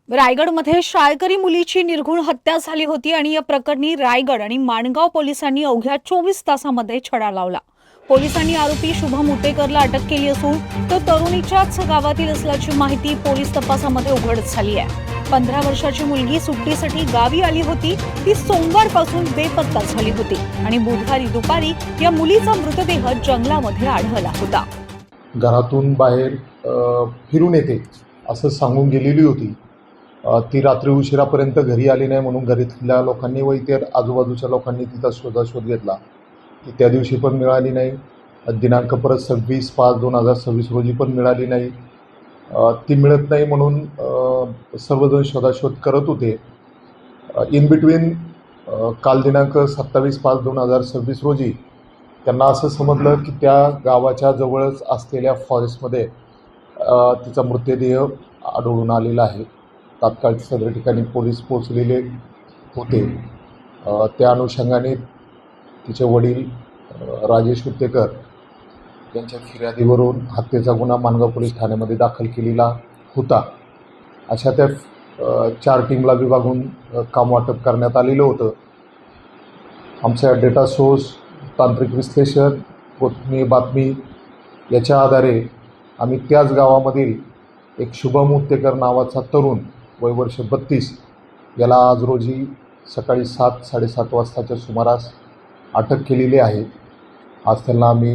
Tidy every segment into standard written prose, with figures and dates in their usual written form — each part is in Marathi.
रायगडमध्ये शाळकरी मुलीची निर्घृण हत्या झाली होती आणि या प्रकरणी रायगड आणि माणगाव पोलिसांनी अवघ्या 24 तासांमध्ये छडा लावला। पोलिसांनी आरोपी शुभम उटेकरला अटक केली असून तो तरुणीच्याच गावातील असल्याची माहिती पोलीस तपासामध्ये उघड झाली आहे। 15 वर्षाची मुलगी सुट्टीसाठी गावी आली होती। ती सोमवारपासून बेपत्ता झाली होती आणि बुधवारी दुपारी या मुलीचा मृतदेह जंगलामध्ये आढळला होता। घरातून बाहेर फिरून येते असं सांगून गेलेली होती। ती रात्री उशिरापर्यंत घरी आली नाही म्हणून घरातल्या लोकांनी व इतर आजूबाजूच्या लोकांनी तिचा शोध घेतला। ती त्या दिवशी पण मिळाली नाही। दिनांक परत 26/5/2026 रोजी पण मिळाली नाही। ती मिळत नाही म्हणून सर्वजण शोधाशोध करत होते। इन बिटवीन काल दिनांक 27/5/2026 रोजी त्यांना असं समजलं की त्या गावाच्या जवळच असलेल्या फॉरेस्टमध्ये तिचा मृतदेह आढळून आलेला आहे। तात्काळ सदर ठिकाणी पोलीस पोहोचलेले होते। त्या अनुषंगाने तिचे वडील राजेश उटेकर यांच्या फिर्यादीवरून हत्येचा गुन्हा माणगाव पोलीस ठाण्यामध्ये दाखल केलेला होता। अशा त्या 4 टीमला विभागून काम वाटप करण्यात आलेलं होतं। आमच्या डेटा सोर्स, तांत्रिक विश्लेषण, बातमी याच्या आधारे आम्ही त्याच गावामधील एक शुभम उटेकर नावाचा तरुण वय वर्ष 32 याला आज रोजी सकाळी 7-7:30 वाजताच्या सुमारास अटक केलेली आहे। आज त्यांना आम्ही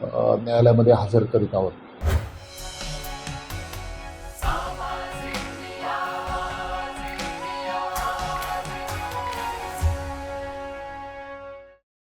न्यायालयामध्ये हजर करीत आहोत।